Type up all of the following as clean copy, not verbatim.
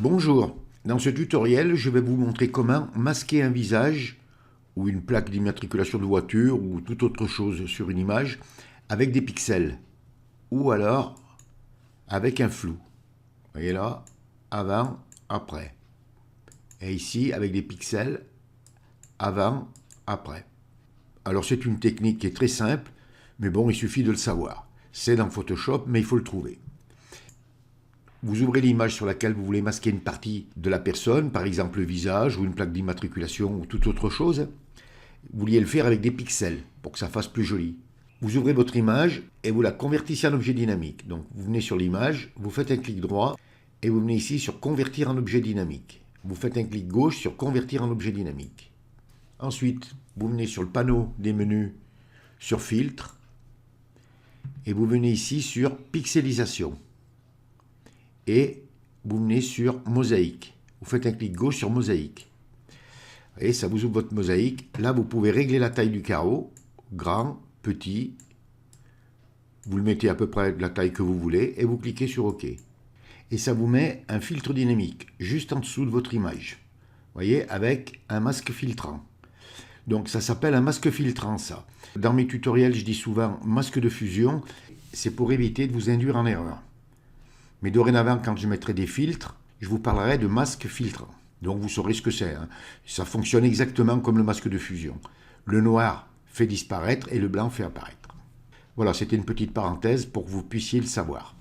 Bonjour, dans ce tutoriel, je vais vous montrer comment masquer un visage ou une plaque d'immatriculation de voiture ou toute autre chose sur une image avec des pixels ou alors avec un flou. Vous voyez là, avant, après. Et ici, avec des pixels, avant, après. Alors c'est une technique qui est très simple, mais bon, il suffit de le savoir. C'est dans Photoshop, mais il faut le trouver. Vous ouvrez l'image sur laquelle vous voulez masquer une partie de la personne, par exemple le visage ou une plaque d'immatriculation ou toute autre chose. Vous vouliez le faire avec des pixels pour que ça fasse plus joli. Vous ouvrez votre image et vous la convertissez en objet dynamique. Donc vous venez sur l'image, vous faites un clic droit et vous venez ici sur convertir en objet dynamique. Vous faites un clic gauche sur convertir en objet dynamique. Ensuite, vous venez sur le panneau des menus sur filtre et vous venez ici sur pixelisation. Et vous venez sur mosaïque. Vous faites un clic gauche sur mosaïque. Et ça vous ouvre votre mosaïque. Là, vous pouvez régler la taille du carreau, grand, petit. Vous le mettez à peu près de la taille que vous voulez et vous cliquez sur OK. Et ça vous met un filtre dynamique juste en dessous de votre image. Vous voyez, avec un masque filtrant. Donc ça s'appelle un masque filtrant, ça. Dans mes tutoriels, je dis souvent masque de fusion. C'est pour éviter de vous induire en erreur. Mais dorénavant, quand je mettrai des filtres, je vous parlerai de masque filtrant. Donc vous saurez ce que c'est. Ça fonctionne exactement comme le masque de fusion. Le noir fait disparaître et le blanc fait apparaître. Voilà, c'était une petite parenthèse pour que vous puissiez le savoir.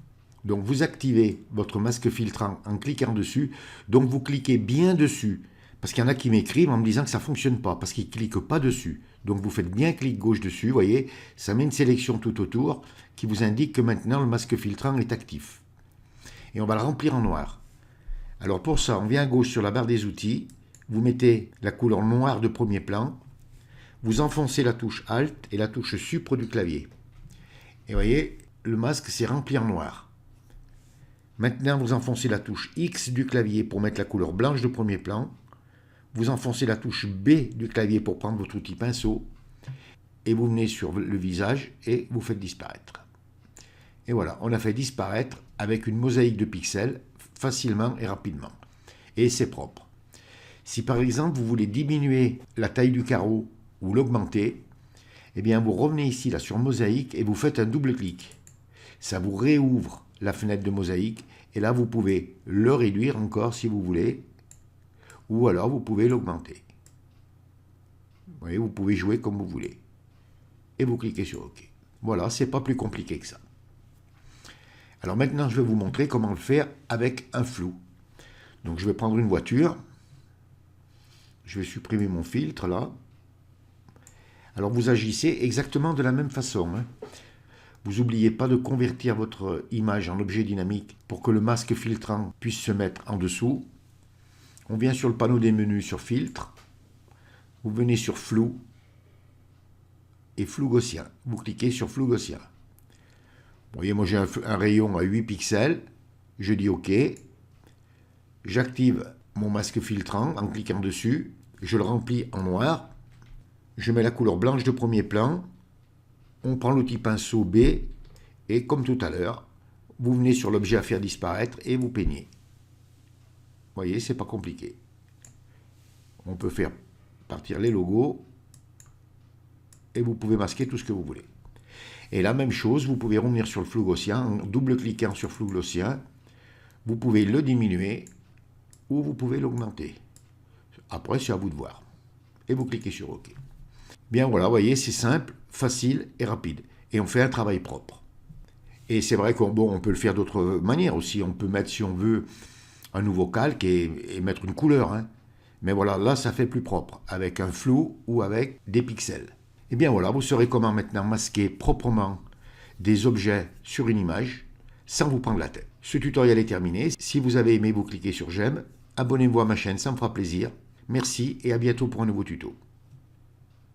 Donc vous activez votre masque filtrant en cliquant dessus. Donc vous cliquez bien dessus. Parce qu'il y en a qui m'écrivent en me disant que ça ne fonctionne pas, parce qu'ils ne cliquent pas dessus. Donc vous faites bien clic gauche dessus, vous voyez, ça met une sélection tout autour qui vous indique que maintenant le masque filtrant est actif. Et on va le remplir en noir. Alors pour ça, on vient à gauche sur la barre des outils, vous mettez la couleur noire de premier plan, vous enfoncez la touche Alt et la touche Supre du clavier. Et vous voyez, le masque s'est rempli en noir. Maintenant, vous enfoncez la touche X du clavier pour mettre la couleur blanche de premier plan, vous enfoncez la touche B du clavier pour prendre votre outil pinceau, et vous venez sur le visage et vous faites disparaître. Et voilà, on a fait disparaître avec une mosaïque de pixels facilement et rapidement. Et c'est propre. Si par exemple vous voulez diminuer la taille du carreau ou l'augmenter, eh bien vous revenez ici là sur mosaïque et vous faites un double clic. Ça vous réouvre la fenêtre de mosaïque et là vous pouvez le réduire encore si vous voulez ou alors vous pouvez l'augmenter. Vous voyez, vous pouvez jouer comme vous voulez. Et vous cliquez sur OK. Voilà, c'est pas plus compliqué que ça. Alors maintenant, je vais vous montrer comment le faire avec un flou. Donc je vais prendre une voiture. Je vais supprimer mon filtre là. Alors vous agissez exactement de la même façon. Vous n'oubliez pas de convertir votre image en objet dynamique pour que le masque filtrant puisse se mettre en dessous. On vient sur le panneau des menus sur filtre. Vous venez sur flou et flou gaussien. Vous cliquez sur flou gaussien. Vous voyez, moi j'ai un rayon à 8 pixels, je dis OK, j'active mon masque filtrant en cliquant dessus, je le remplis en noir, je mets la couleur blanche de premier plan, on prend l'outil pinceau B, et comme tout à l'heure, vous venez sur l'objet à faire disparaître et vous peignez. Vous voyez, c'est pas compliqué. On peut faire partir les logos, et vous pouvez masquer tout ce que vous voulez. Et la même chose, vous pouvez revenir sur le flou gaussien, en double-cliquant sur flou gaussien, vous pouvez le diminuer ou vous pouvez l'augmenter. Après, c'est à vous de voir. Et vous cliquez sur OK. Bien voilà, vous voyez, c'est simple, facile et rapide. Et on fait un travail propre. Et c'est vrai qu'on peut le faire d'autres manières aussi. On peut mettre, si on veut, un nouveau calque et mettre une couleur. Mais voilà, là, ça fait plus propre, avec un flou ou avec des pixels. Et bien voilà, vous saurez comment maintenant masquer proprement des objets sur une image sans vous prendre la tête. Ce tutoriel est terminé. Si vous avez aimé, vous cliquez sur j'aime. Abonnez-vous à ma chaîne, ça me fera plaisir. Merci et à bientôt pour un nouveau tuto.